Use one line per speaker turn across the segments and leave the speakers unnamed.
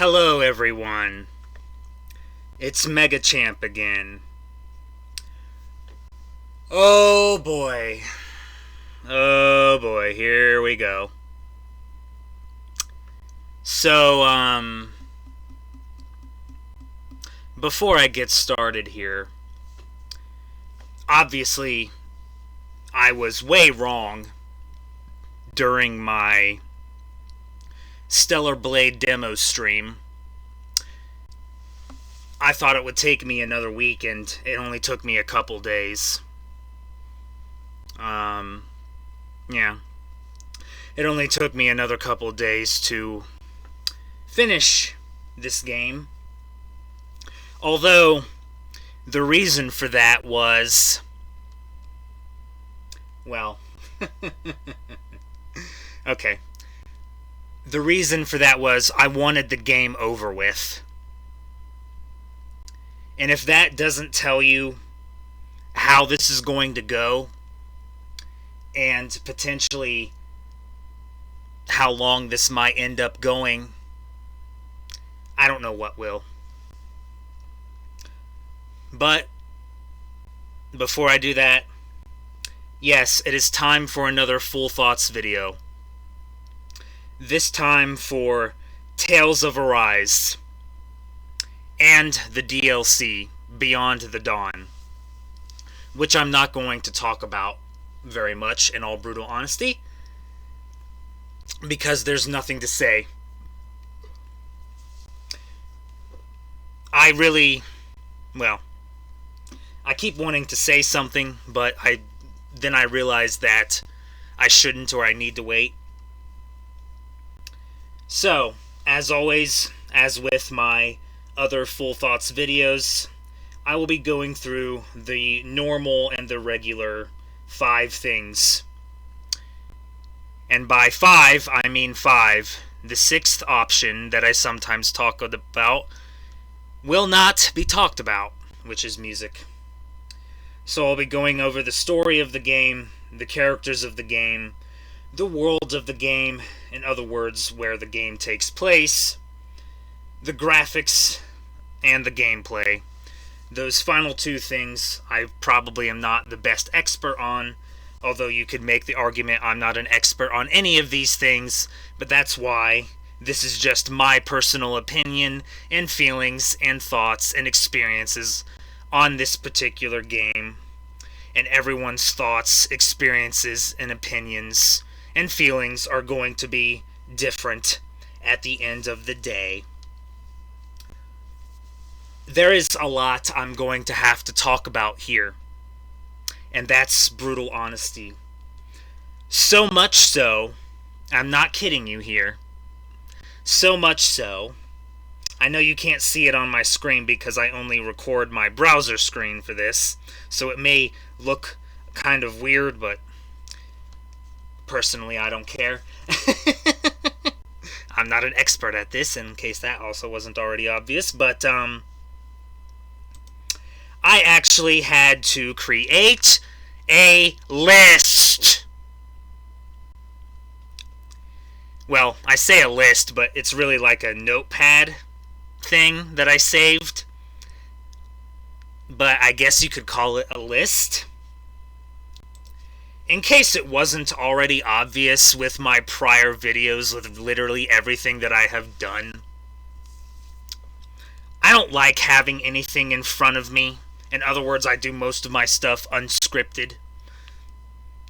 Hello everyone, it's Mega Champ again. Oh boy, here we go. So, before I get started here, obviously, I was way wrong during my Stellar Blade demo stream. I thought it would take me another week, and it only took me a couple days. Yeah. It only took me another couple days to finish this game. Although, the reason for that was, well, okay. The reason for that was I wanted the game over with. And if that doesn't tell you how this is going to go, and potentially how long this might end up going, I don't know what will. But before I do that, yes, it is time for another Full Thoughts video. This time for Tales of Arise and the DLC Beyond the Dawn, which I'm not going to talk about very much, in all brutal honesty, because there's nothing to say. I keep wanting to say something, but then I realize that I shouldn't, or I need to wait. So, as always, as with my other Full Thoughts videos, I will be going through the normal and the regular 5 things. And by 5, I mean 5. The 6th option that I sometimes talk about will not be talked about, which is music. So I'll be going over the story of the game, the characters of the game, the world of the game, in other words, where the game takes place, the graphics, and the gameplay. Those final 2 things I probably am not the best expert on, although you could make the argument I'm not an expert on any of these things, but that's why this is just my personal opinion and feelings and thoughts and experiences on this particular game, and everyone's thoughts, experiences, and opinions and feelings are going to be different at the end of the day. There is a lot I'm going to have to talk about here, and that's brutal honesty. So much so, I'm not kidding you here, so much so, I know you can't see it on my screen because I only record my browser screen for this, so it may look kind of weird, but personally I don't care. I'm not an expert at this, in case that also wasn't already obvious, but I actually had to create a list. Well, I say a list, but it's really like a notepad thing that I saved. But I guess you could call it a list. In case it wasn't already obvious with my prior videos with literally everything that I have done, I don't like having anything in front of me. In other words, I do most of my stuff unscripted,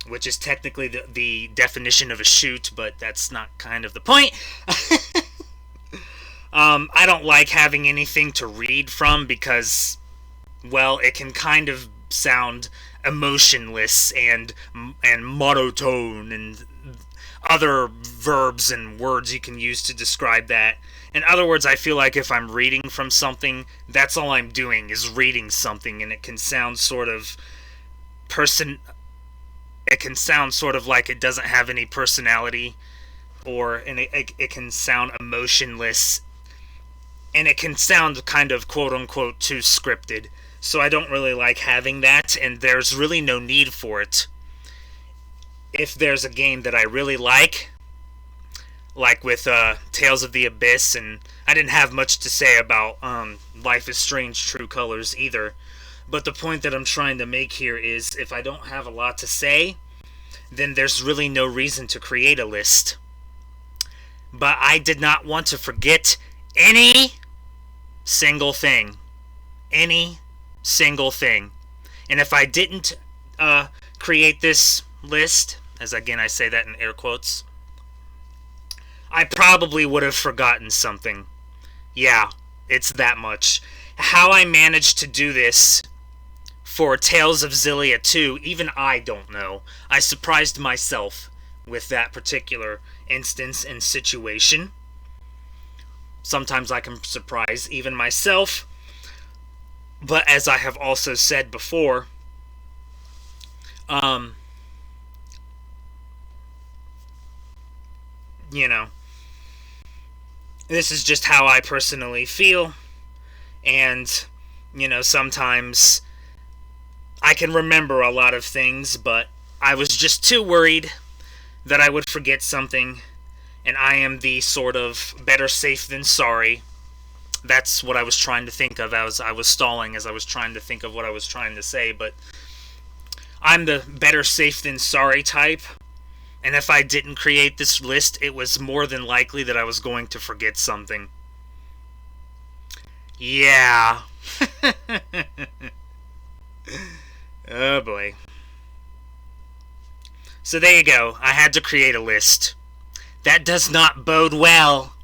which is technically the definition of a shoot, but that's not kind of the point. I don't like having anything to read from because, well, it can kind of sound emotionless and monotone and other verbs and words you can use to describe that. In other words, I feel like if I'm reading from something, that's all I'm doing is reading something, and it can sound sort of like it doesn't have any personality, and it can sound emotionless, and it can sound kind of quote-unquote too scripted. So I don't really like having that, and there's really no need for it. If there's a game that I really like with Tales of the Abyss and I didn't have much to say about Life is Strange True Colors either. But the point that I'm trying to make here is if I don't have a lot to say, then there's really no reason to create a list. But I did not want to forget any single thing. Any single thing. And if I didn't create this list, as again I say that in air quotes, I probably would have forgotten something. Yeah, it's that much. How I managed to do this for Tales of Xillia 2, even I don't know. I surprised myself with that particular instance and situation. Sometimes I can surprise even myself. But as I have also said before, you know, this is just how I personally feel. And, you know, sometimes I can remember a lot of things, but I was just too worried that I would forget something, and I am the sort of better safe than sorry. That's what I was trying to think of as I was stalling, as I was trying to think of what I was trying to say, but I'm the better safe than sorry type, and if I didn't create this list, it was more than likely that I was going to forget something. Yeah. Oh boy. So there you go. I had to create a list. That does not bode well.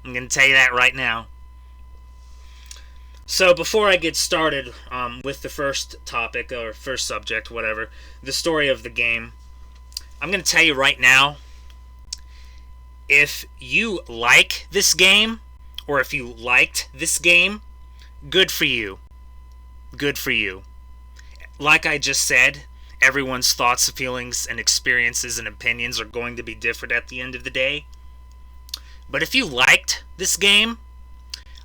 I'm going to tell you that right now. So before I get started with the first topic, or first subject, whatever, the story of the game, I'm going to tell you right now, if you like this game, or if you liked this game, good for you. Good for you. Like I just said, everyone's thoughts, feelings, and experiences and opinions are going to be different at the end of the day. But if you liked this game,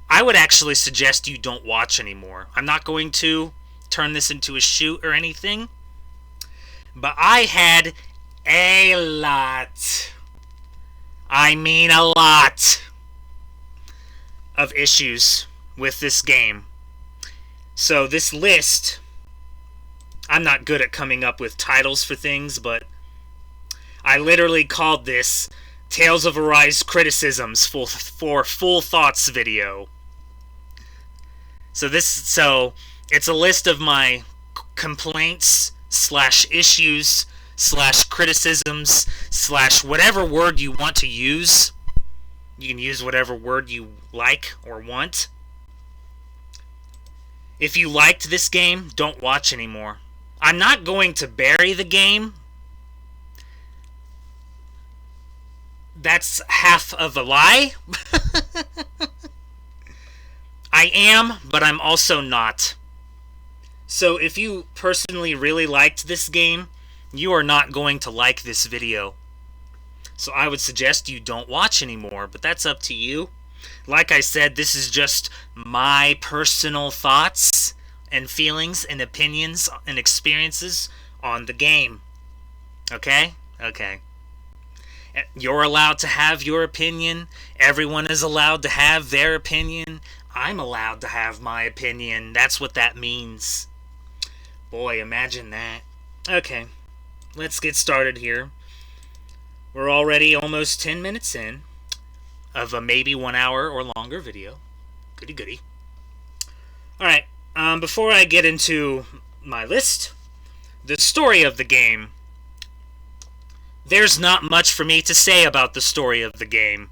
I would actually suggest you don't watch anymore. I'm not going to turn this into a shoot or anything, but I had a lot, I mean a lot, of issues with this game. So this list, I'm not good at coming up with titles for things, but I literally called this Tales of Arise Criticisms for Full Thoughts video. So it's a list of my complaints / issues / criticisms / whatever word you want to use. You can use whatever word you like or want. If you liked this game, don't watch anymore. I'm not going to bury the game. That's half of a lie. I am, but I'm also not. So if you personally really liked this game, you are not going to like this video. So I would suggest you don't watch anymore, but that's up to you. Like I said, this is just my personal thoughts and feelings and opinions and experiences on the game. Okay? Okay. You're allowed to have your opinion. Everyone is allowed to have their opinion. I'm allowed to have my opinion. That's what that means. Boy, imagine that. Okay, let's get started here. We're already almost 10 minutes in of a maybe 1 hour or longer video. Goody goody. Alright, before I get into my list, the story of the game. There's not much for me to say about the story of the game.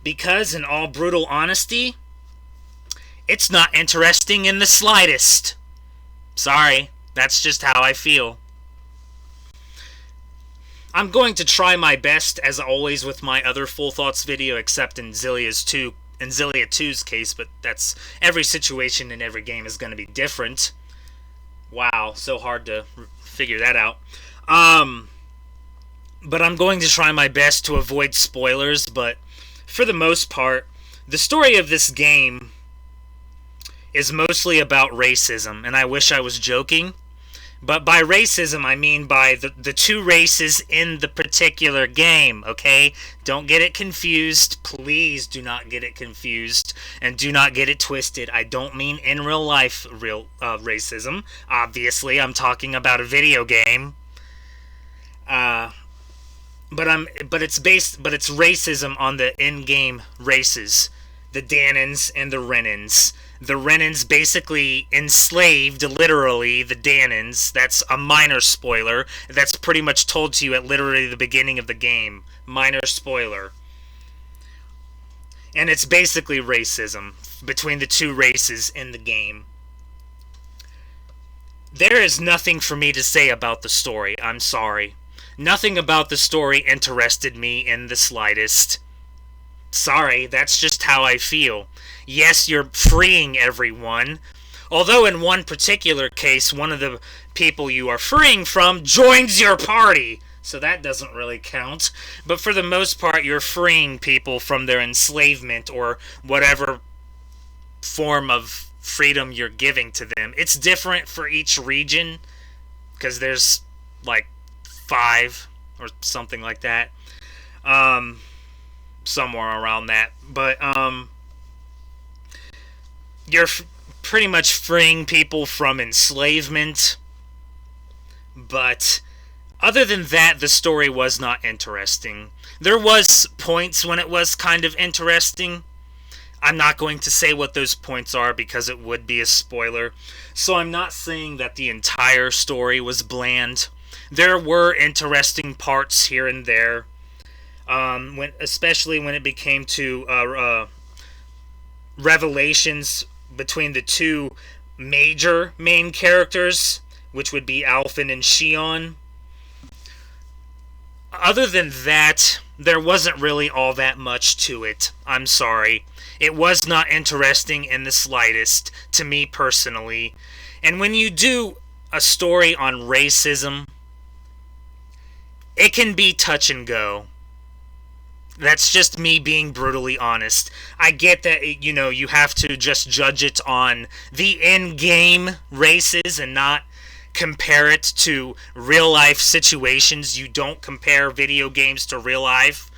Because, in all brutal honesty, it's not interesting in the slightest. Sorry, that's just how I feel. I'm going to try my best, as always, with my other Full Thoughts video, except in Xillia 2's case, but that's every situation in every game is going to be different. Wow, so hard to figure that out. But I'm going to try my best to avoid spoilers, but for the most part, the story of this game is mostly about racism, and I wish I was joking, But by racism, I mean by the two races in the particular game, okay? Don't get it confused. Please do not get it confused. And do not get it twisted. I don't mean in real life racism. Obviously, I'm talking about a video game. But it's racism on the in-game races. The Danans and the Renans. The Renans basically enslaved, literally, the Danans. That's a minor spoiler. That's pretty much told to you at literally the beginning of the game. Minor spoiler. And it's basically racism between the two races in the game. There is nothing for me to say about the story. I'm sorry. Nothing about the story interested me in the slightest. Sorry, that's just how I feel. Yes, you're freeing everyone. Although in one particular case, one of the people you are freeing from joins your party. So that doesn't really count. But for the most part, you're freeing people from their enslavement or whatever form of freedom you're giving to them. It's different for each region, because there's like 5 or something like that. Somewhere around that. But you're pretty much freeing people from enslavement. But other than that, the story was not interesting. There was points when it was kind of interesting. I'm not going to say what those points are because it would be a spoiler. So I'm not saying that the entire story was bland. There were interesting parts here and there. Especially when it became to revelations between the two major main characters, which would be Alphen and Shion. Other than that, there wasn't really all that much to it. I'm sorry. It was not interesting in the slightest, to me personally. And when you do a story on racism, it can be touch and go. That's just me being brutally honest. I get that, you have to just judge it on the in-game races and not compare it to real-life situations. You don't compare video games to real life.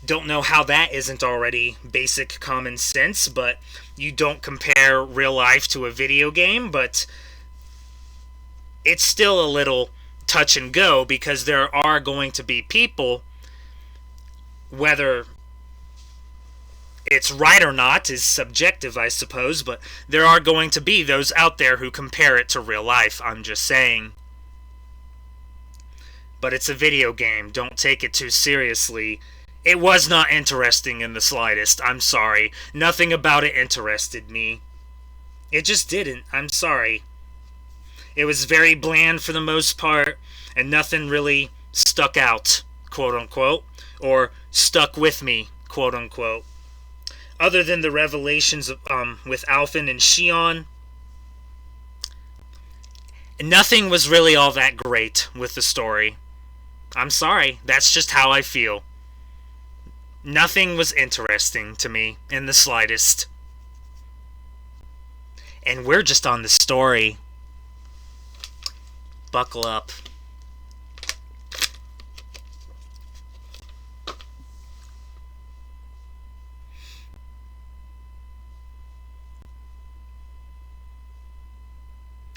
Don't know how that isn't already basic common sense, but you don't compare real life to a video game, but it's still a little touch and go because there are going to be people, whether it's right or not is subjective, I suppose, but there are going to be those out there who compare it to real life, I'm just saying. But it's a video game, don't take it too seriously. It was not interesting in the slightest, I'm sorry. Nothing about it interested me. It just didn't, I'm sorry. It was very bland for the most part, and nothing really stuck out, quote-unquote, or stuck with me, quote-unquote. Other than the revelations of, with Alphen and Shion, nothing was really all that great with the story. I'm sorry, that's just how I feel. Nothing was interesting to me in the slightest. And we're just on the story. Buckle up.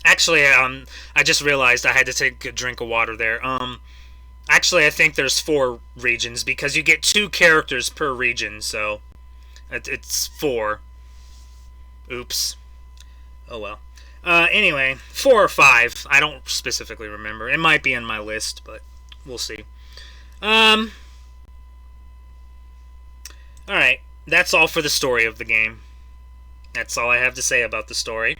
Actually, I just realized I had to take a drink of water there. Actually, I think there's 4 regions because you get 2 characters per region, so it's 4. Oops. Oh well. Anyway, 4 or 5. I don't specifically remember. It might be in my list, but we'll see. Alright, that's all for the story of the game. That's all I have to say about the story.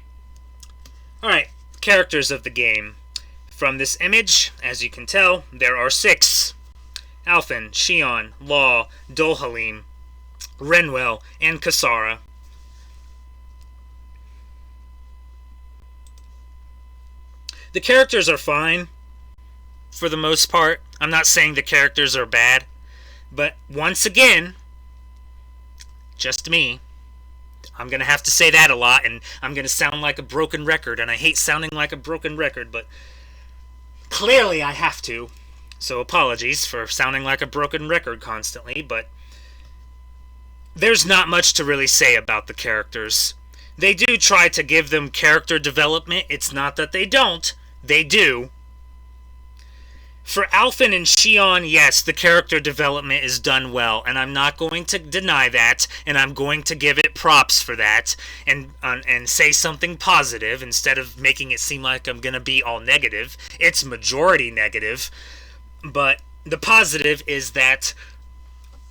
Alright, characters of the game. From this image, as you can tell, there are 6. Alphen, Shion, Law, Dolhalim, Renwell, and Kasara. The characters are fine, for the most part. I'm not saying the characters are bad, but once again, just me, I'm going to have to say that a lot, and I'm going to sound like a broken record, and I hate sounding like a broken record, but clearly I have to. So apologies for sounding like a broken record constantly, but there's not much to really say about the characters. They do try to give them character development. It's not that they don't. They do. For Alphen and Xion, yes, the character development is done well, and I'm not going to deny that, and I'm going to give it props for that, and say something positive instead of making it seem like I'm going to be all negative. It's majority negative, but the positive is that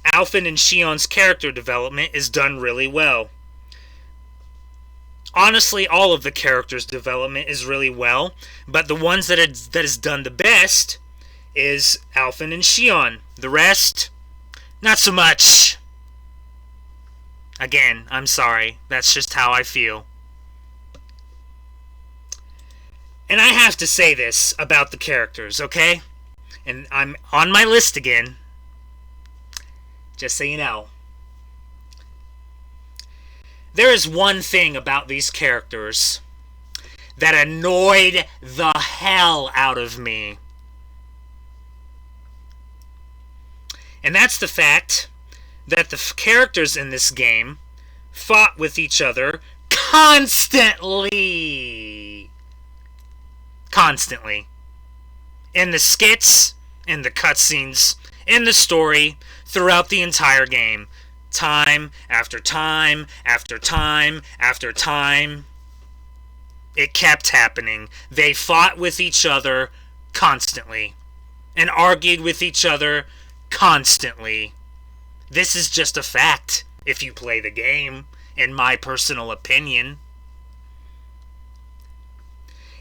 Alphen and Xion's character development is done really well. Honestly, all of the characters' development is really well, but the ones that is done the best is Alphen and Xion. The rest, not so much. Again, I'm sorry. That's just how I feel. And I have to say this about the characters, okay? And I'm on my list again. Just so you know. There is one thing about these characters that annoyed the hell out of me. And that's the fact that the characters in this game fought with each other constantly. Constantly. In the skits, in the cutscenes, in the story, throughout the entire game. Time after time after time after time. It kept happening. They fought with each other constantly. And argued with each other constantly. This is just a fact if you play the game, in my personal opinion.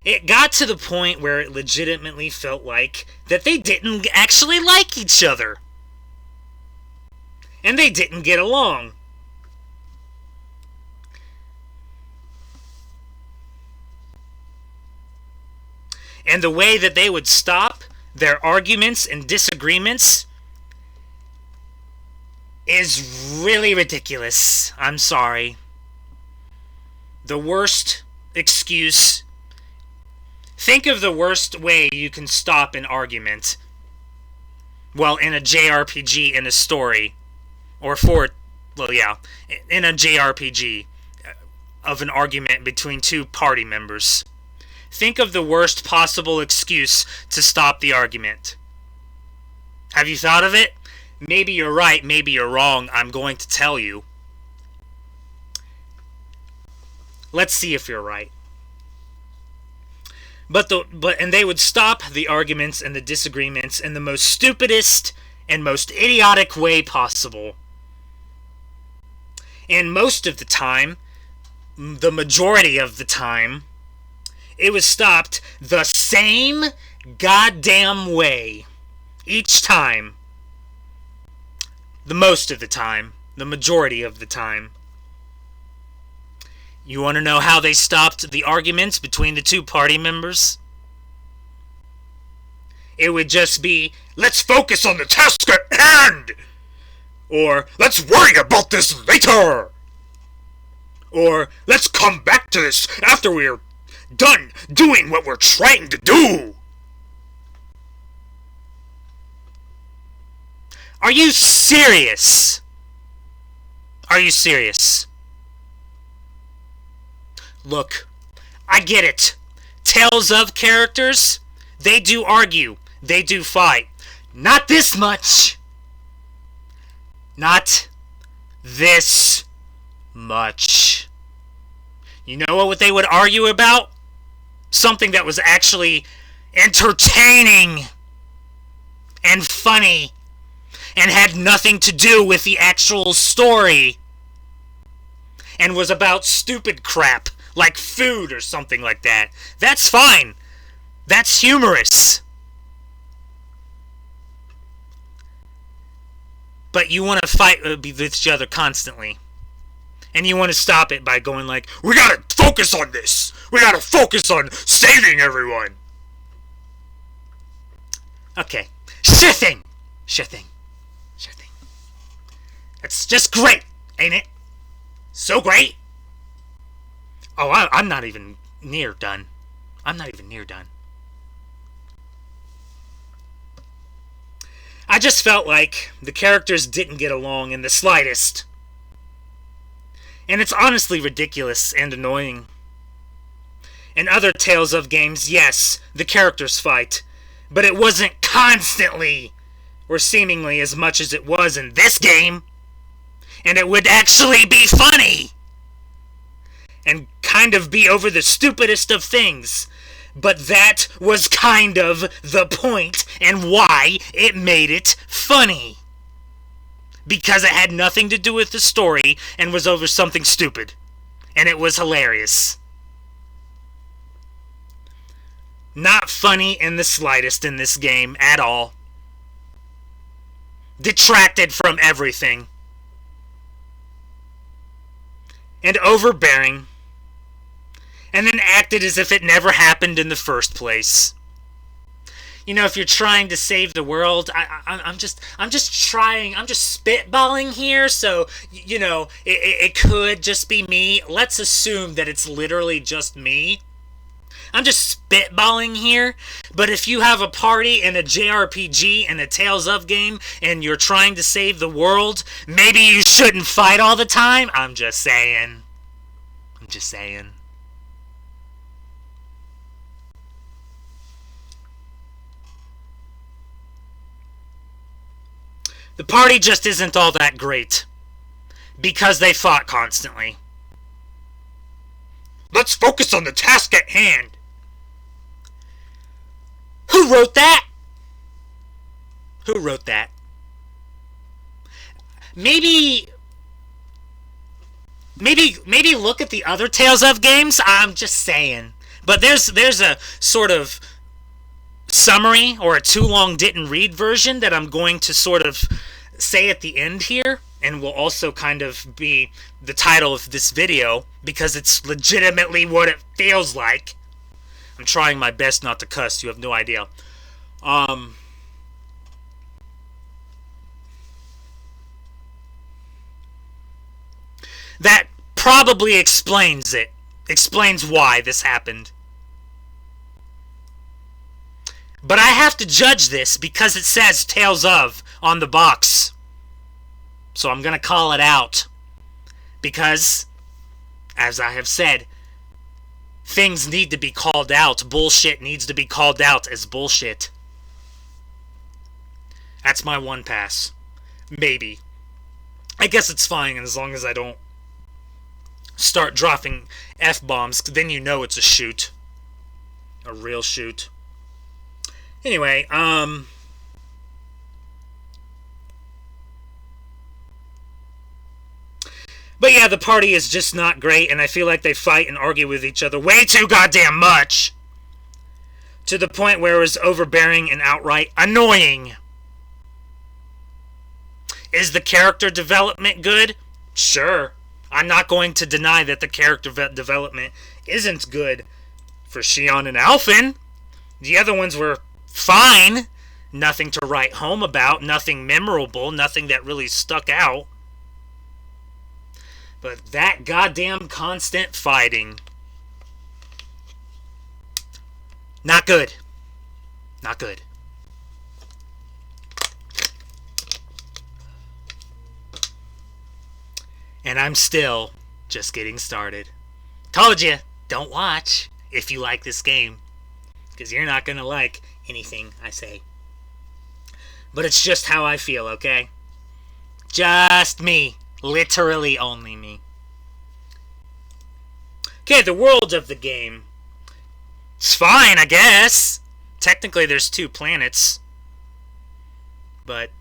It got to the point where it legitimately felt like that they didn't actually like each other. And they didn't get along. And the way that they would stop their arguments and disagreements is really ridiculous. I'm sorry. The worst excuse. Think of the worst way you can stop an argument. Well, in a JRPG, in a story. In a JRPG of an argument between two party members. Think of the worst possible excuse to stop the argument. Have you thought of it? Maybe you're right, maybe you're wrong. I'm going to tell you. Let's see if you're right. And they would stop the arguments and the disagreements in the most stupidest and most idiotic way possible. And most of the time, the majority of the time, it was stopped the same goddamn way. Each time. The most of the time. The majority of the time. You want to know how they stopped the arguments between the two party members? It would just be, let's focus on the task at hand! Or, let's worry about this later! Or, let's come back to this after we're done doing what we're trying to do! Are you serious? Are you serious? Look, I get it. Tales of characters, they do argue. They do fight. Not this much. Not this much. You know what they would argue about? Something that was actually entertaining and funny and had nothing to do with the actual story and was about stupid crap like food or something like that. That's fine. That's humorous. But you want to fight with each other constantly. And you want to stop it by going like, we gotta focus on this! We gotta focus on saving everyone! Okay. Sure thing! Sure thing. Sure thing. That's just great, ain't it? So great! Oh, I'm not even near done. I'm not even near done. I just felt like the characters didn't get along in the slightest. And it's honestly ridiculous and annoying. In other Tales of games, yes, the characters fight, but it wasn't constantly, or seemingly as much as it was in this game. And it would actually be funny! And kind of be over the stupidest of things. But that was kind of the point and why it made it funny. Because it had nothing to do with the story and was over something stupid. And it was hilarious. Not funny in the slightest in this game at all. Detracted from everything. And overbearing. And then acted as if it never happened in the first place. You know, if you're trying to save the world, I'm just spitballing here, so, you know, it could just be me. Let's assume that it's literally just me. I'm just spitballing here, but if you have a party in a JRPG and a Tales of game, and you're trying to save the world, maybe you shouldn't fight all the time. I'm just saying. I'm just saying. The party just isn't all that great. Because they fought constantly. Let's focus on the task at hand. Who wrote that? Who wrote that? Maybe look at the other Tales of games. I'm just saying. But there's a sort of summary or a too long didn't read version that I'm going to sort of say at the end here, and will also kind of be the title of this video because it's legitimately what it feels like. I'm trying my best not to cuss, you have no idea. That probably explains it. Explains why this happened. But I have to judge this because it says Tales of on the box. So I'm going to call it out. Because, as I have said, things need to be called out. Bullshit needs to be called out as bullshit. That's my one pass. Maybe. I guess it's fine as long as I don't start dropping F-bombs. Then you know it's a shoot. A real shoot. Anyway, but yeah, the party is just not great, and I feel like they fight and argue with each other way too goddamn much. To the point where it was overbearing and outright annoying. Is the character development good? Sure. I'm not going to deny that the character development isn't good for Shion and Alphen. The other ones were fine. Nothing to write home about. Nothing memorable. Nothing that really stuck out. But that goddamn constant fighting. Not good. Not good. And I'm still just getting started. Told you, don't watch if you like this game. Because you're not going to like anything I say. But it's just how I feel, okay? Just me. Literally only me. Okay, the world of the game. It's fine, I guess. Technically, there's 2 planets. But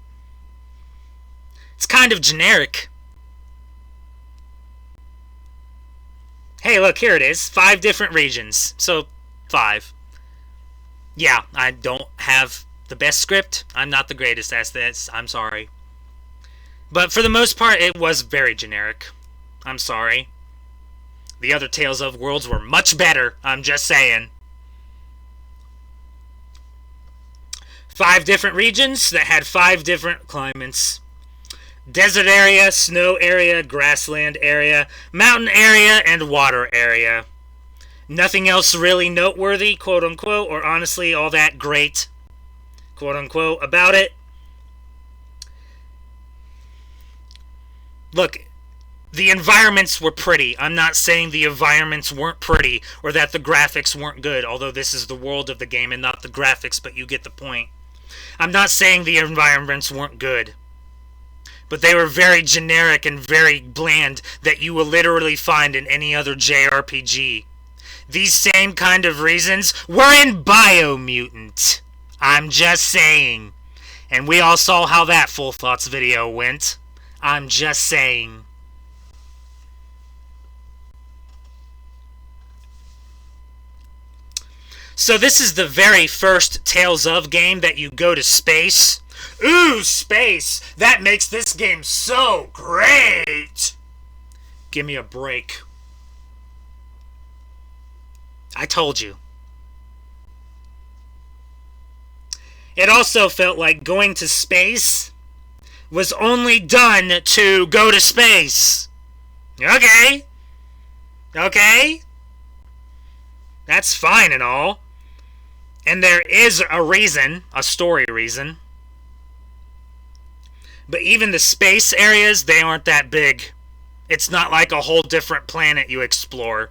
it's kind of generic. Hey, look, here it is. 5 different regions. So, 5. Yeah, I don't have the best script. I'm not the greatest at this. I'm sorry. But for the most part, it was very generic. I'm sorry. The other Tales of Worlds were much better. I'm just saying. 5 different regions that had 5 different climates. desert area, snow area, grassland area, mountain area, and water area. Nothing else really noteworthy, quote unquote, or honestly all that great, quote unquote, about it. Look, the environments were pretty. I'm not saying the environments weren't pretty or that the graphics weren't good, although this is the world of the game and not the graphics, but you get the point. I'm not saying the environments weren't good, but they were very generic and very bland that you will literally find in any other JRPG. These same kind of reasons were in Biomutant. I'm just saying. And we all saw how that Full Thoughts video went. I'm just saying. So this is the very first Tales of game that you go to space. Ooh, space! That makes this game so great! Give me a break. I told you. It also felt like going to space was only done to go to space. Okay. Okay. That's fine and all. And there is a reason, a story reason. But even the space areas, they aren't that big. It's not like a whole different planet you explore.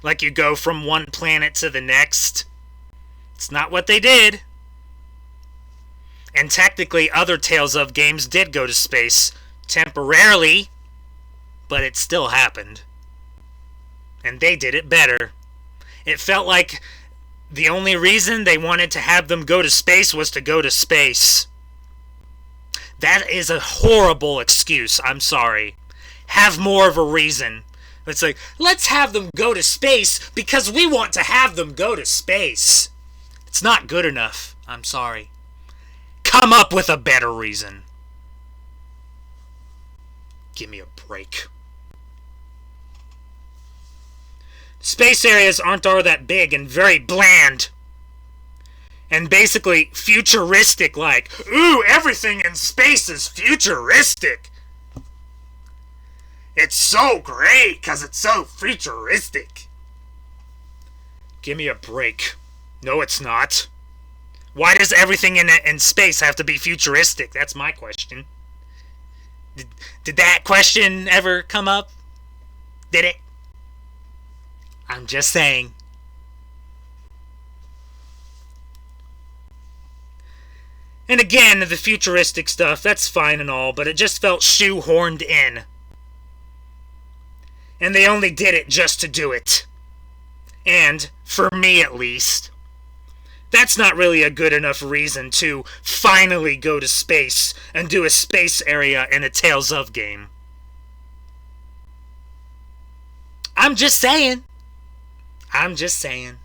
Like you go from one planet to the next. It's not what they did. And technically, other Tales of games did go to space temporarily, but it still happened. And they did it better. It felt like the only reason they wanted to have them go to space was to go to space. That is a horrible excuse. I'm sorry. Have more of a reason. It's like, let's have them go to space because we want to have them go to space. It's not good enough. I'm sorry. Come up with a better reason. Give me a break. Space areas aren't all that big and very bland. And basically futuristic, like, ooh, everything in space is futuristic. It's so great because it's so futuristic. Give me a break. No, it's not. Why does everything in space have to be futuristic? That's my question. Did that question ever come up? Did it? I'm just saying. And again, the futuristic stuff, that's fine and all, but it just felt shoehorned in. And they only did it just to do it. And, for me at least, that's not really a good enough reason to finally go to space and do a space area in a Tales of game. I'm just saying. I'm just saying.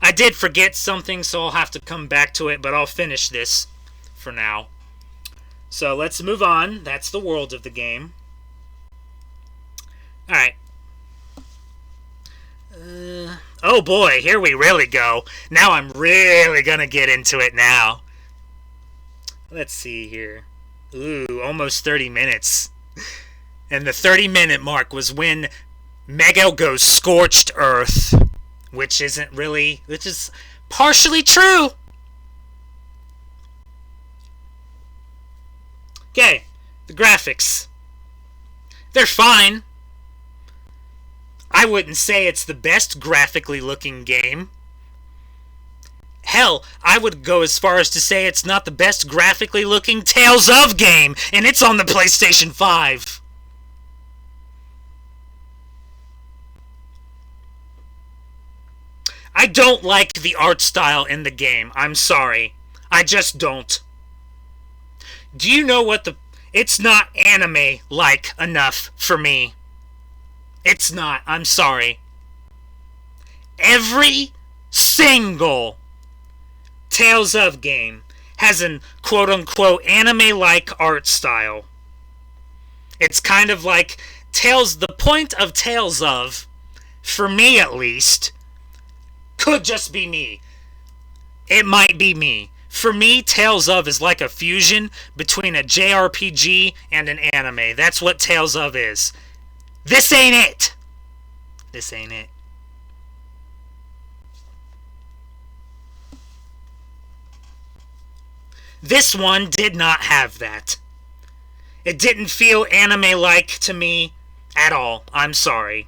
I did forget something, so I'll have to come back to it, but I'll finish this for now. So let's move on. That's the world of the game. Alright. Oh boy, here we really go. Now I'm really gonna get into it now. Let's see here. Ooh, almost 30 minutes. And the 30-minute mark was when Mega goes scorched earth. Which is partially true. Okay, the graphics. They're fine. I wouldn't say it's the best graphically looking game. Hell, I would go as far as to say it's not the best graphically looking Tales of game, and it's on the PlayStation 5. I don't like the art style in the game. I'm sorry. I just don't. Do you know what it's not anime-like enough for me. It's not. I'm sorry. Every single Tales of game has an quote-unquote anime-like art style. It's kind of like the point of Tales of, for me at least, could just be me. It might be me. For me, Tales of is like a fusion between a JRPG and an anime. That's what Tales of is. This ain't it. This ain't it. This one did not have that. It didn't feel anime-like to me at all. I'm sorry.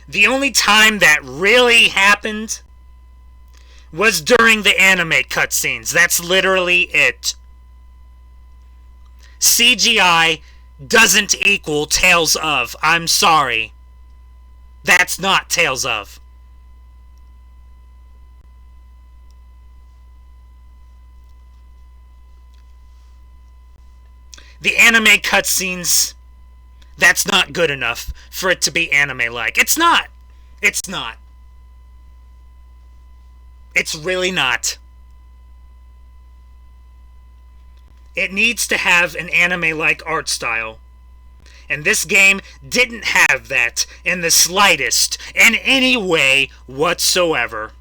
The only time that really happened was during the anime cutscenes. That's literally it. CGI doesn't equal Tales of. I'm sorry. That's not Tales of. The anime cutscenes, that's not good enough for it to be anime-like. It's not. It's not. It's really not. It needs to have an anime-like art style. And this game didn't have that in the slightest, in any way whatsoever.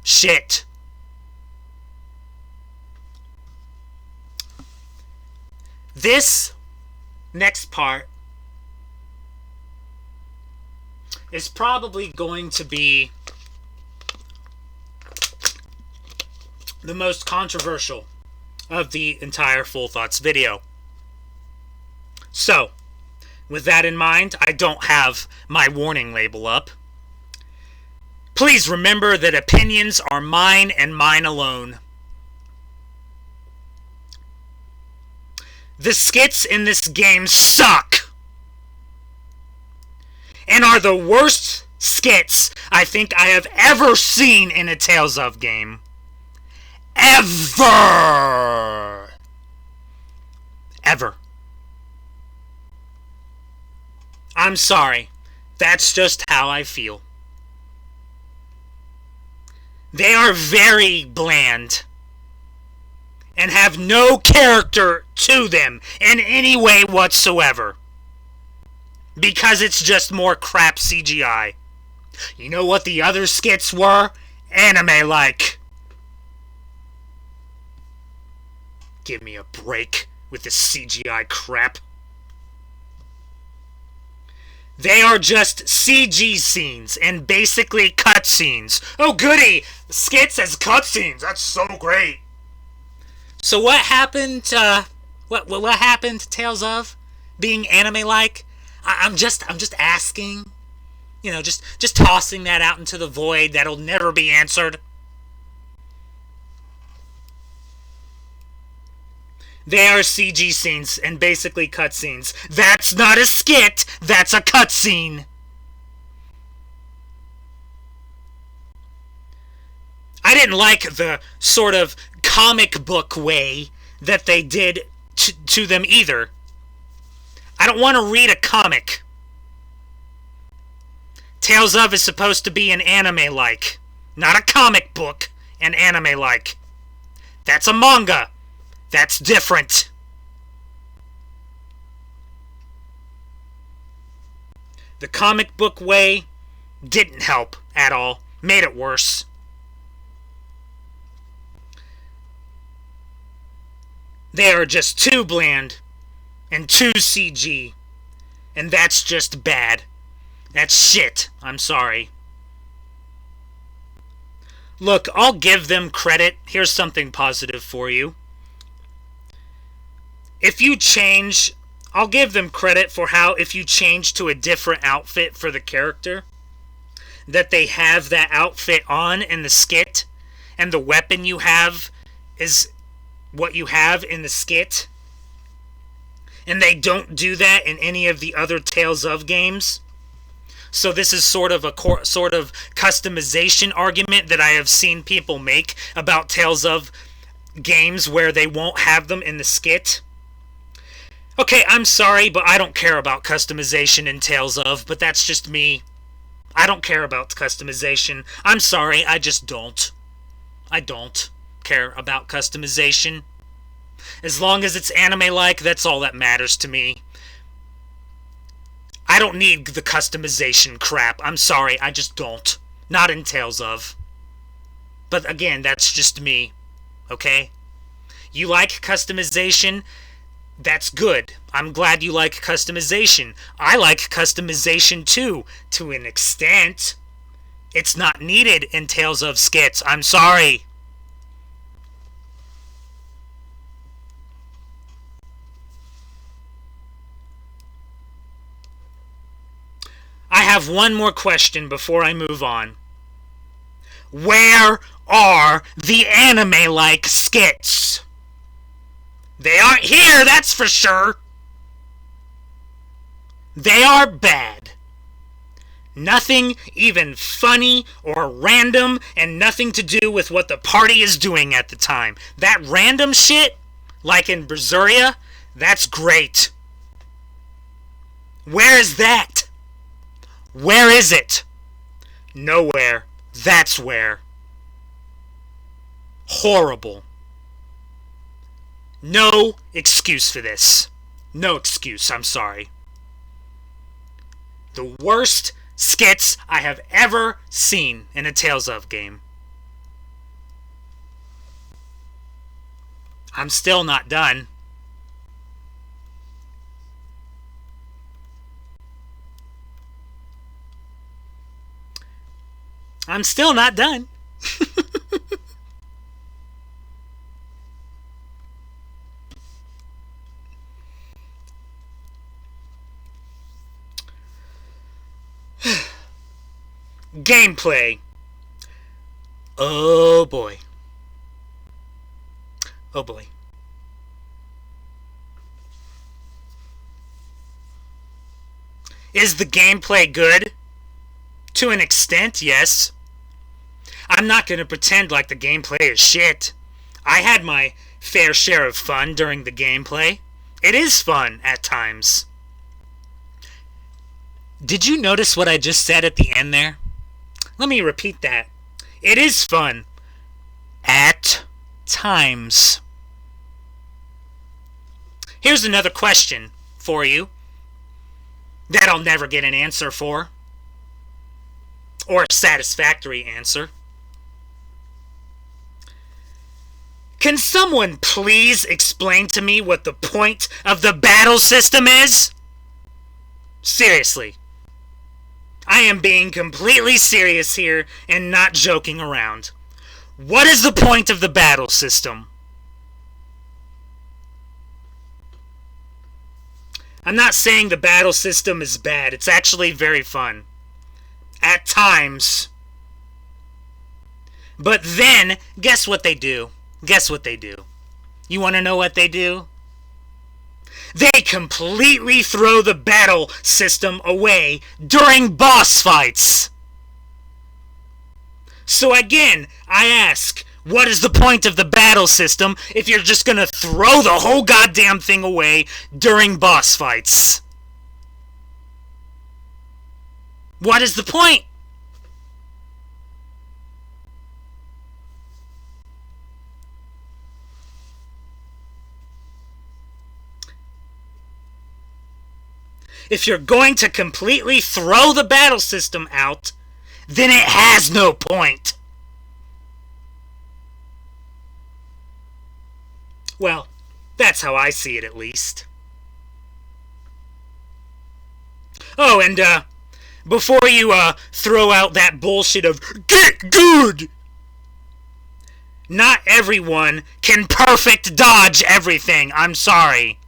Shit. This next part is probably going to be the most controversial of the entire Full Thoughts video. So, with that in mind, I don't have my warning label up. Please remember that opinions are mine and mine alone. The skits in this game suck! And are the worst skits I think I have ever seen in a Tales of game. Ever! Ever. I'm sorry. That's just how I feel. They are very bland and have no character to them in any way whatsoever. Because it's just more crap CGI. You know what the other skits were? Anime-like. Give me a break with the CGI crap. They are just CG scenes and basically cutscenes. Oh goody! Skits as cutscenes. That's so great. So what happened? What happened to Tales of being anime-like? I'm just asking. You know, just tossing that out into the void that'll never be answered. They are CG scenes and basically cutscenes. That's not a skit. That's a cutscene. I didn't like the sort of comic book way that they did to them either. I don't want to read a comic. Tales of is supposed to be an anime-like, not a comic book, an anime-like. That's a manga. That's different. The comic book way didn't help at all. Made it worse. They are just too bland and too CG. And that's just bad. That's shit. I'm sorry. Look, I'll give them credit. Here's something positive for you. If you change, I'll give them credit for how if you change to a different outfit for the character, that they have that outfit on in the skit, and the weapon you have is what you have in the skit, and they don't do that in any of the other Tales of games. So this is sort of a sort of customization argument that I have seen people make about Tales of games where they won't have them in the skit. Okay, I'm sorry, but I don't care about customization in Tales of, but that's just me. I don't care about customization. I'm sorry, I just don't. I don't care about customization. As long as it's anime-like, that's all that matters to me. I don't need the customization crap. I'm sorry, I just don't. Not in Tales of. But again, that's just me. Okay? You like customization? That's good. I'm glad you like customization. I like customization too, to an extent. It's not needed in Tales of Skits. I'm sorry. I have one more question before I move on. Where are the anime-like skits? They aren't here, that's for sure. They are bad. Nothing even funny or random, and nothing to do with what the party is doing at the time. That random shit, like in Berseria, that's great. Where is that? Where is it? Nowhere. That's where. Horrible. No excuse for this. No excuse, I'm sorry. The worst skits I have ever seen in a Tales of game. I'm still not done. I'm still not done. Gameplay. Oh boy. Oh boy. Is the gameplay good? To an extent, yes. I'm not going to pretend like the gameplay is shit. I had my fair share of fun during the gameplay. It is fun at times. Did you notice what I just said at the end there? Let me repeat that. It is fun. At times. Here's another question for you that I'll never get an answer for. Or a satisfactory answer. Can someone please explain to me what the point of the battle system is? Seriously. I am being completely serious here and not joking around. What is the point of the battle system? I'm not saying the battle system is bad. It's actually very fun. At times. But then, guess what they do? Guess what they do? You want to know what they do? They completely throw the battle system away during boss fights. So again, I ask, what is the point of the battle system if you're just gonna throw the whole goddamn thing away during boss fights? What is the point? If you're going to completely throw the battle system out, then it has no point. Well, that's how I see it at least. Oh, and before you throw out that bullshit of get good, not everyone can perfect dodge everything. I'm sorry.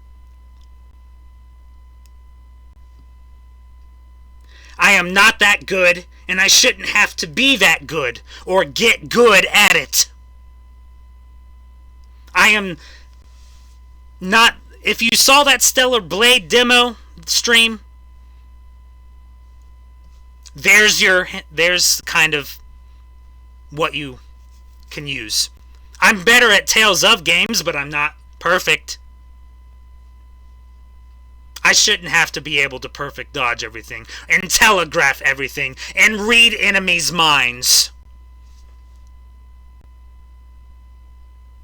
I am not that good, and I shouldn't have to be that good, or get good at it. I am not... If you saw that Stellar Blade demo stream, there's kind of what you can use. I'm better at Tales of games, but I'm not perfect. I shouldn't have to be able to perfect dodge everything, and telegraph everything, and read enemies' minds.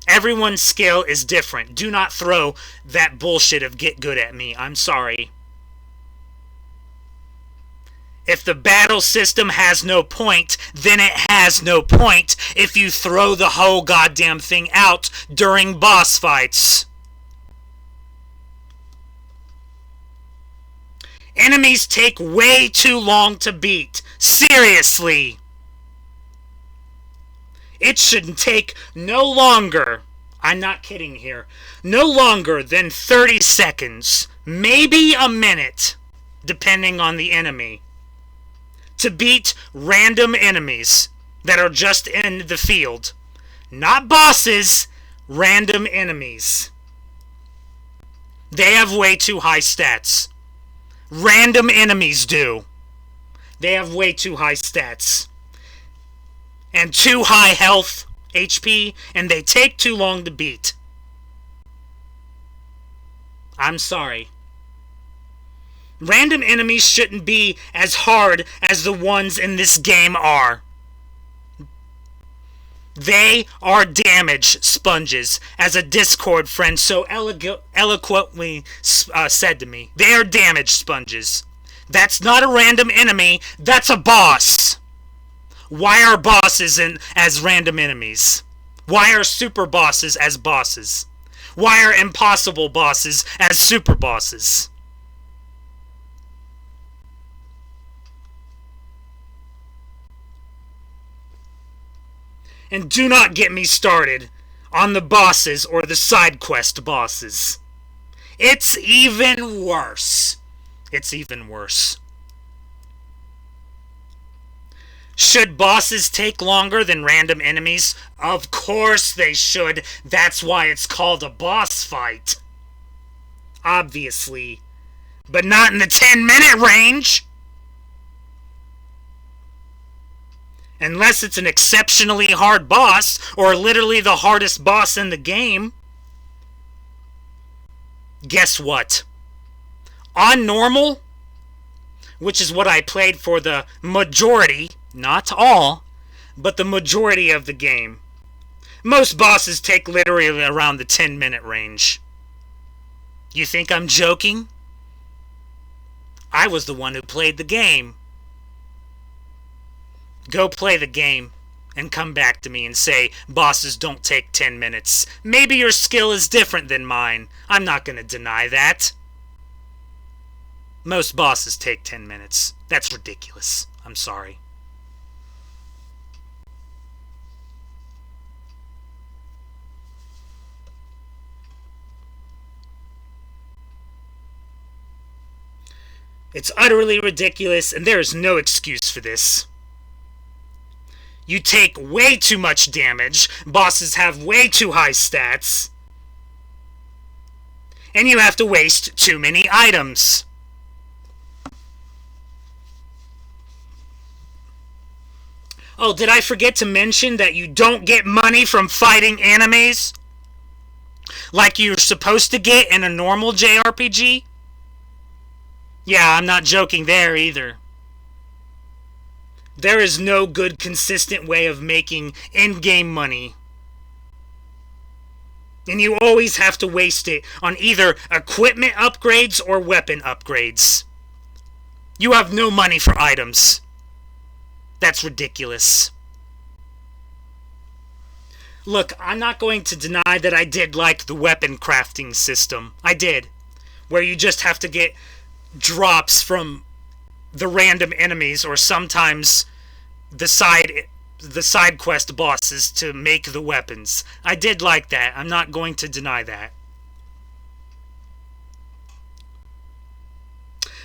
Everyone's skill is different. Do not throw that bullshit of get good at me. I'm sorry. If the battle system has no point, then it has no point if you throw the whole goddamn thing out during boss fights. Enemies take way too long to beat. Seriously. It should take no longer, I'm not kidding here, no longer than 30 seconds, maybe a minute, depending on the enemy, to beat random enemies that are just in the field. Not bosses, random enemies. They have way too high stats. Random enemies do. They have way too high stats. And too high health, HP, and they take too long to beat. I'm sorry. Random enemies shouldn't be as hard as the ones in this game are. They are damage sponges, as a Discord friend so eloquently said to me. They are damage sponges. That's not a random enemy, that's a boss. Why are bosses as random enemies? Why are super bosses as bosses? Why are impossible bosses as super bosses? And do not get me started on the bosses or the side quest bosses. It's even worse. It's even worse. Should bosses take longer than random enemies? Of course they should. That's why it's called a boss fight. Obviously. But not in the 10-minute range. Unless it's an exceptionally hard boss, or literally the hardest boss in the game. Guess what? On normal, which is what I played for the majority, not all, but the majority of the game, most bosses take literally around the 10-minute range. You think I'm joking? I was the one who played the game. Go play the game and come back to me and say bosses don't take 10 minutes. Maybe your skill is different than mine. I'm not going to deny that. Most bosses take 10 minutes. That's ridiculous. I'm sorry. It's utterly ridiculous, and there is no excuse for this. You take way too much damage, bosses have way too high stats, and you have to waste too many items. Oh, did I forget to mention that you don't get money from fighting enemies? Like you're supposed to get in a normal JRPG? Yeah, I'm not joking there either. There is no good, consistent way of making in-game money. And you always have to waste it on either equipment upgrades or weapon upgrades. You have no money for items. That's ridiculous. Look, I'm not going to deny that I did like the weapon crafting system. I did. Where you just have to get drops from the random enemies, or sometimes the side quest bosses, to make the weapons. I did like that. I'm not going to deny that.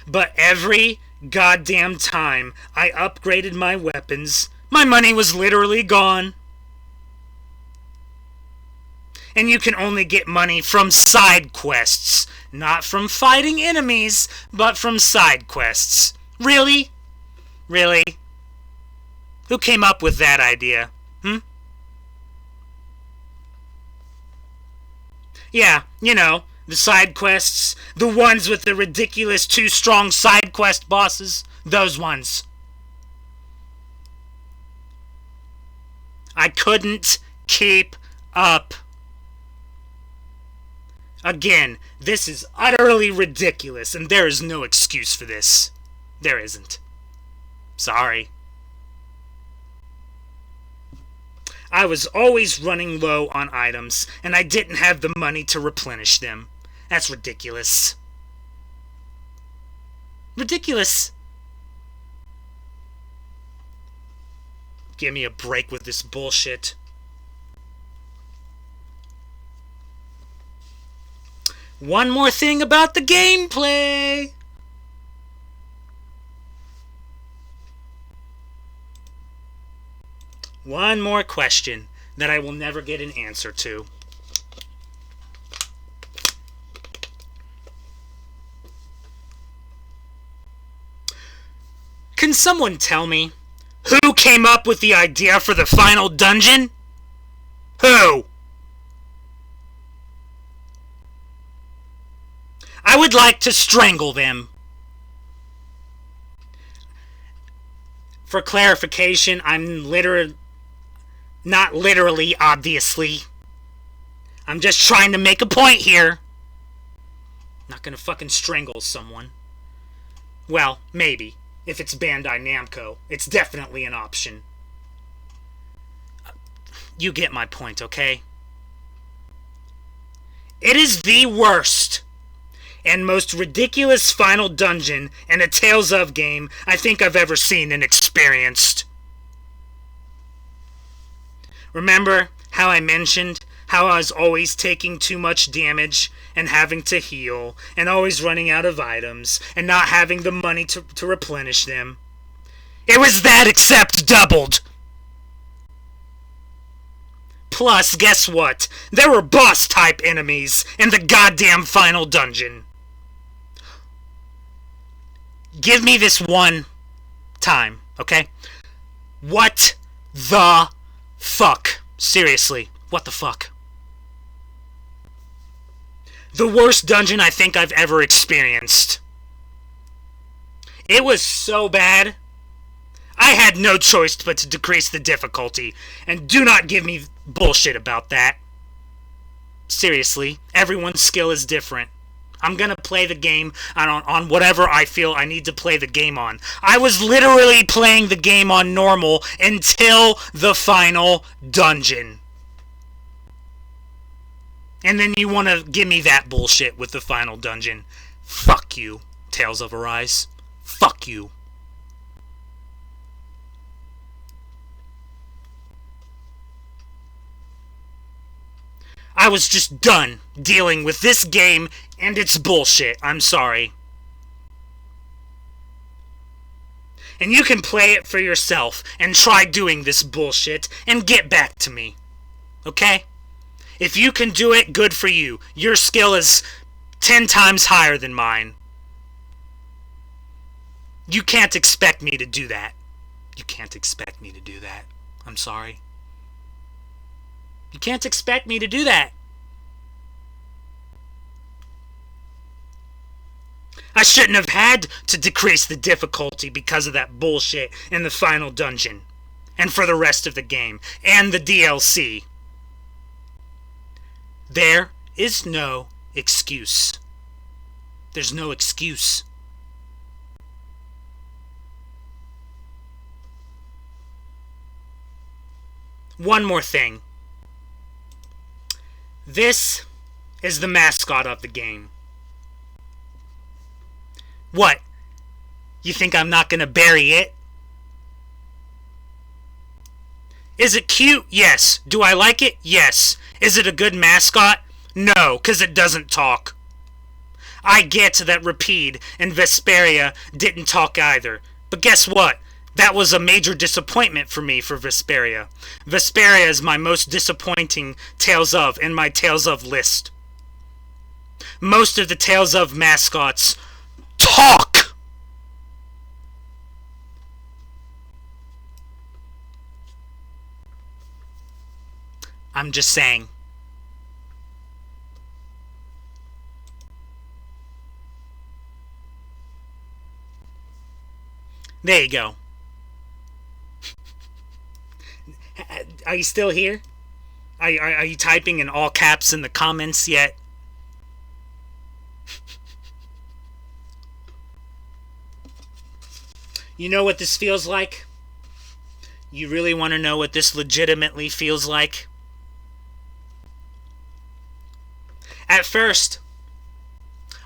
But every goddamn time I upgraded my weapons, my money was literally gone. And you can only get money from side quests. Not from fighting enemies, but from side quests. Really? Really? Who came up with that idea? Yeah, you know, the side quests. The ones with the ridiculous too strong side quest bosses. Those ones. I couldn't keep up. Again, this is utterly ridiculous, and there is no excuse for this. There isn't. Sorry. I was always running low on items, and I didn't have the money to replenish them. That's ridiculous. Ridiculous. Give me a break with this bullshit. One more thing about the gameplay. One more question that I will never get an answer to. Can someone tell me who came up with the idea for the final dungeon? Who? I would like to strangle them. For clarification, I'm not literally, obviously. I'm just trying to make a point here. I'm not gonna fucking strangle someone. Well, maybe. If it's Bandai Namco, it's definitely an option. You get my point, okay? It is the worst and most ridiculous final dungeon in a Tales of game I think I've ever seen and experienced. Remember how I mentioned how I was always taking too much damage and having to heal and always running out of items and not having the money to replenish them? It was that except doubled. Plus, guess what? There were boss-type enemies in the goddamn final dungeon. Give me this one time, okay? What the fuck? Seriously, what the fuck? The worst dungeon I think I've ever experienced. It was so bad. I had no choice but to decrease the difficulty, and do not give me bullshit about that. Seriously, everyone's skill is different. I'm gonna play the game on whatever I feel I need to play the game on. I was literally playing the game on normal until the final dungeon. And then you want to give me that bullshit with the final dungeon. Fuck you, Tales of Arise. Fuck you. I was just done dealing with this game and its bullshit. I'm sorry. And you can play it for yourself and try doing this bullshit and get back to me. Okay? If you can do it, good for you. Your skill is 10 times higher than mine. You can't expect me to do that. You can't expect me to do that. I'm sorry. You can't expect me to do that. I shouldn't have had to decrease the difficulty because of that bullshit in the final dungeon. And for the rest of the game. And the DLC. There is no excuse. There's no excuse. One more thing. This is the mascot of the game. What? You think I'm not gonna bury it? Is it cute? Yes. Do I like it? Yes. Is it a good mascot? No, 'cause it doesn't talk. I get that Rapide and Vesperia didn't talk either. But guess what? That was a major disappointment for me for Vesperia. Vesperia is my most disappointing Tales of in my Tales of list. Most of the Tales of mascots talk! I'm just saying. There you go. Are you still here? Are you typing in all caps in the comments yet? You know what this feels like? You really want to know what this legitimately feels like? At first,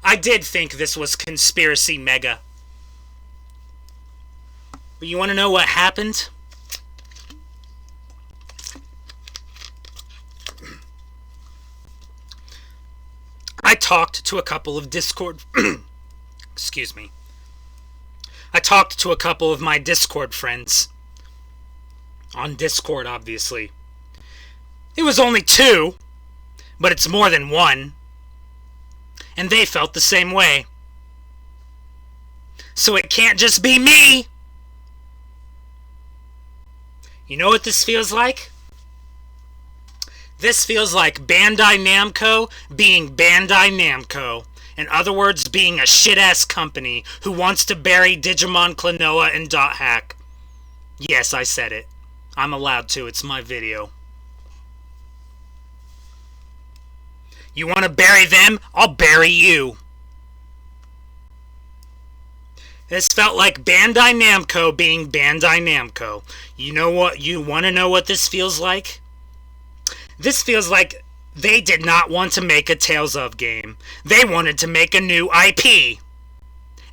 I did think this was conspiracy mega. But you want to know what happened? I talked to a couple of Discord... Excuse me. I talked to a couple of my Discord friends. On Discord, obviously. It was only 2, but it's more than 1. And they felt the same way. So it can't just be me! You know what this feels like? This feels like Bandai Namco being Bandai Namco. In other words, being a shit-ass company who wants to bury Digimon Klonoa and Dot Hack. Yes, I said it. I'm allowed to. It's my video. You want to bury them? I'll bury you. This felt like Bandai Namco being Bandai Namco. You know what? You want to know what this feels like? This feels like they did not want to make a Tales of game. They wanted to make a new IP.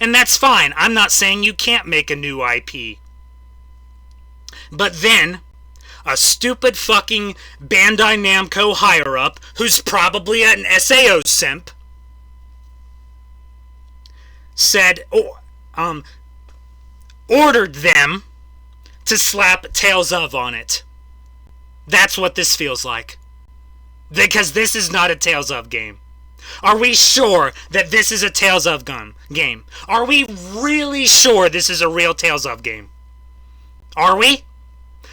And that's fine. I'm not saying you can't make a new IP. But then, a stupid fucking Bandai Namco higher-up, who's probably an SAO simp, said, ordered them to slap Tales of on it. That's what this feels like. Because this is not a Tales of game. Are we sure that this is a Tales of game? Are we really sure this is a real Tales of game? Are we?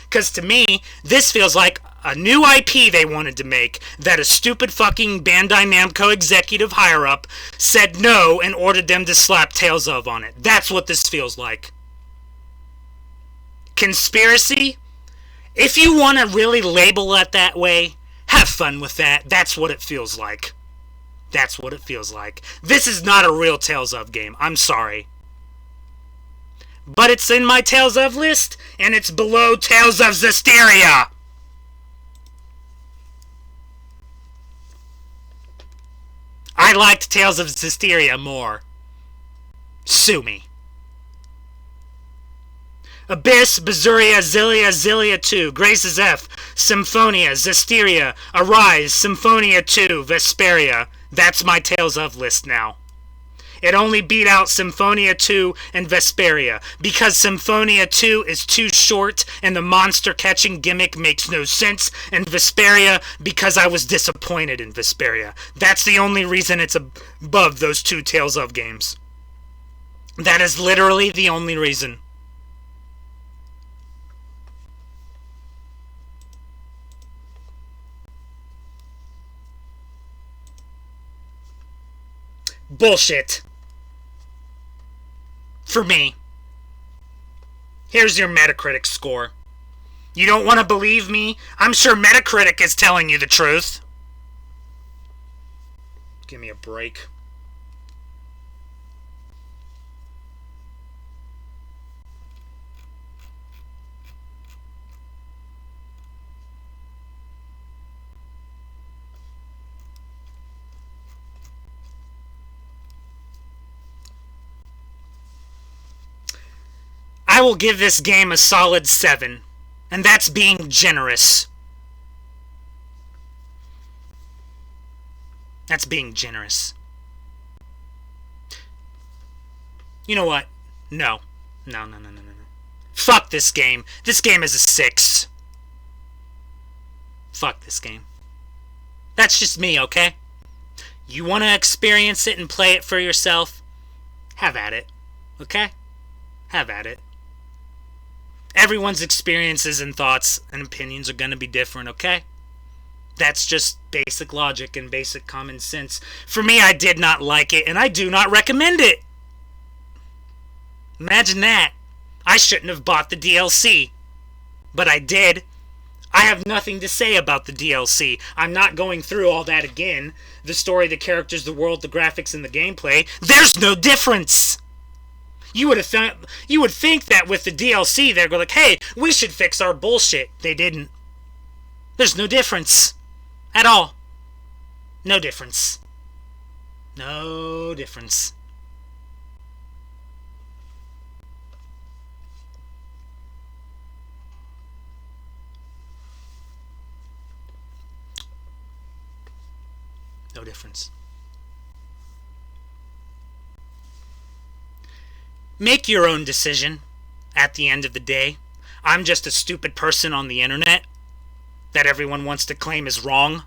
Because to me, this feels like a new IP they wanted to make that a stupid fucking Bandai Namco executive higher-up said no and ordered them to slap Tales of on it. That's what this feels like. Conspiracy? If you want to really label it that way, have fun with that. That's what it feels like. That's what it feels like. This is not a real Tales of game. I'm sorry. But it's in my Tales of list, and it's below Tales of Zestiria. I liked Tales of Zestiria more. Sue me. Abyss, Berseria, Zillia 2, Graces F, Symphonia, Zestiria, Arise, Symphonia 2, Vesperia. That's my Tales of list now. It only beat out Symphonia 2 and Vesperia, because Symphonia 2 is too short and the monster-catching gimmick makes no sense, and Vesperia because I was disappointed in Vesperia. That's the only reason it's above those 2 Tales of games. That is literally the only reason. Bullshit. For me. Here's your Metacritic score. You don't want to believe me? I'm sure Metacritic is telling you the truth. Give me a break. I will give this game a solid 7, and that's being generous. That's being generous. You know what? No. No. Fuck this game. This game is a 6. Fuck this game. That's just me, okay? You want to experience it and play it for yourself? Have at it. Okay? Have at it. Everyone's experiences and thoughts and opinions are going to be different, okay? That's just basic logic and basic common sense. For me, I did not like it, and I do not recommend it. Imagine that. I shouldn't have bought the DLC. But I did. I have nothing to say about the DLC. I'm not going through all that again. The story, the characters, the world, the graphics, and the gameplay. There's no difference. You would think that with the DLC they're like, hey, we should fix our bullshit. They didn't. There's no difference. At all. No difference. No difference. No difference. Make your own decision at the end of the day. I'm just a stupid person on the internet that everyone wants to claim is wrong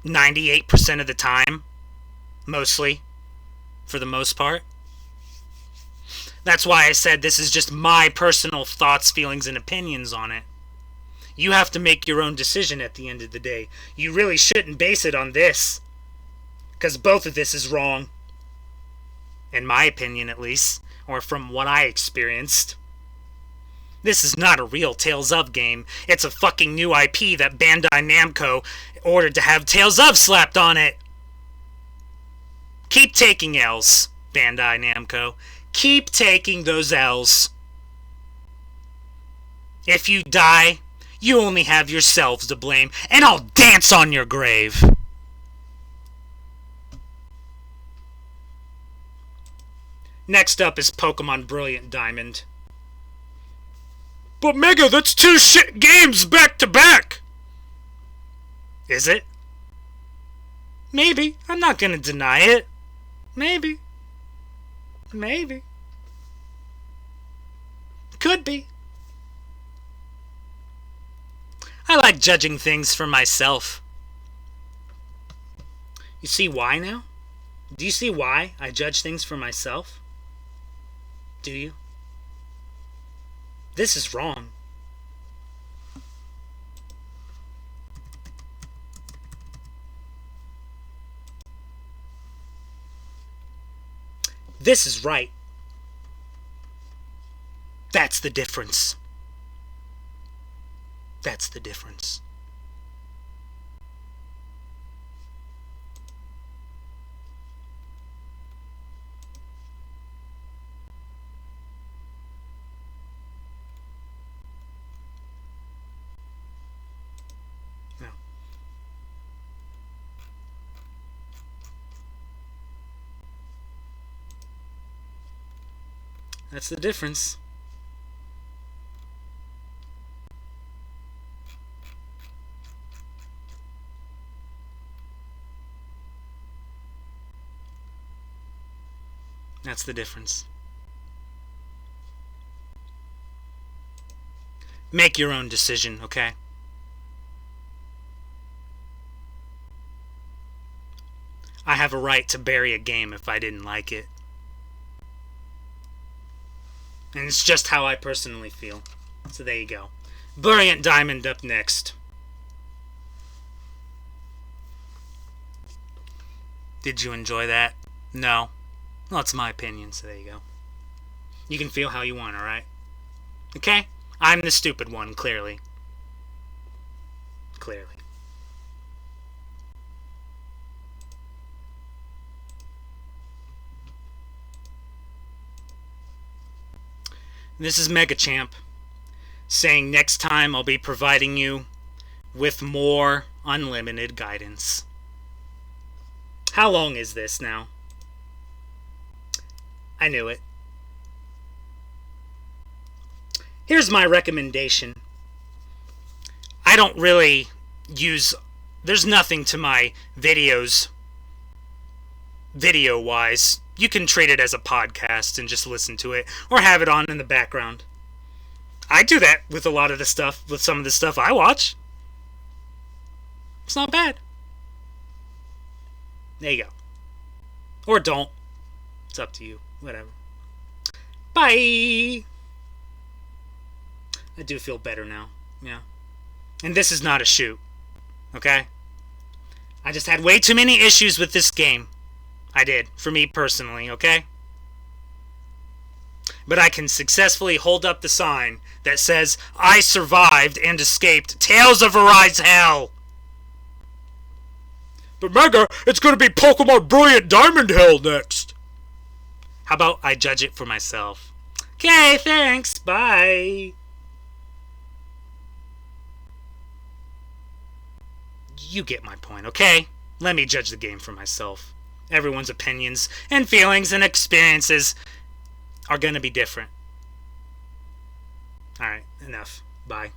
98% of the time. Mostly. For the most part. That's why I said this is just my personal thoughts, feelings, and opinions on it. You have to make your own decision at the end of the day. You really shouldn't base it on this. Because both of this is wrong. In my opinion, at least. Or from what I experienced. This is not a real Tales of game. It's a fucking new IP that Bandai Namco ordered to have Tales of slapped on it. Keep taking L's, Bandai Namco. Keep taking those L's. If you die, you only have yourselves to blame, and I'll dance on your grave. Next up is Pokemon Brilliant Diamond. But Mega, that's 2 shit games back to back! Is it? Maybe. I'm not gonna deny it. Maybe. Maybe. Could be. I like judging things for myself. You see why now? Do you see why I judge things for myself? Do you? This is wrong. This is right. That's the difference. That's the difference. Now, that's the difference. That's the difference. Make your own decision, okay? I have a right to bury a game if I didn't like it. And it's just how I personally feel. So there you go. Brilliant Diamond up next. Did you enjoy that? No. Well, it's my opinion, so there you go. You can feel how you want, alright? Okay? I'm the stupid one, clearly. Clearly. This is Mega Champ saying next time I'll be providing you with more unlimited guidance. How long is this now? I knew it. Here's my recommendation. I don't really use... There's nothing to my videos, video-wise. You can treat it as a podcast and just listen to it, or have it on in the background. I do that with a lot of the stuff, with some of the stuff I watch. It's not bad. There you go. Or don't. It's up to you. Whatever. Bye! I do feel better now. Yeah. And this is not a shoot. Okay? I just had way too many issues with this game. I did. For me personally, okay? But I can successfully hold up the sign that says, I survived and escaped Tales of Arise Hell! But Mega, it's gonna be Pokemon Brilliant Diamond Hell next! How about I judge it for myself? Okay, thanks. Bye. You get my point, okay? Let me judge the game for myself. Everyone's opinions and feelings and experiences are going to be different. Alright, enough. Bye.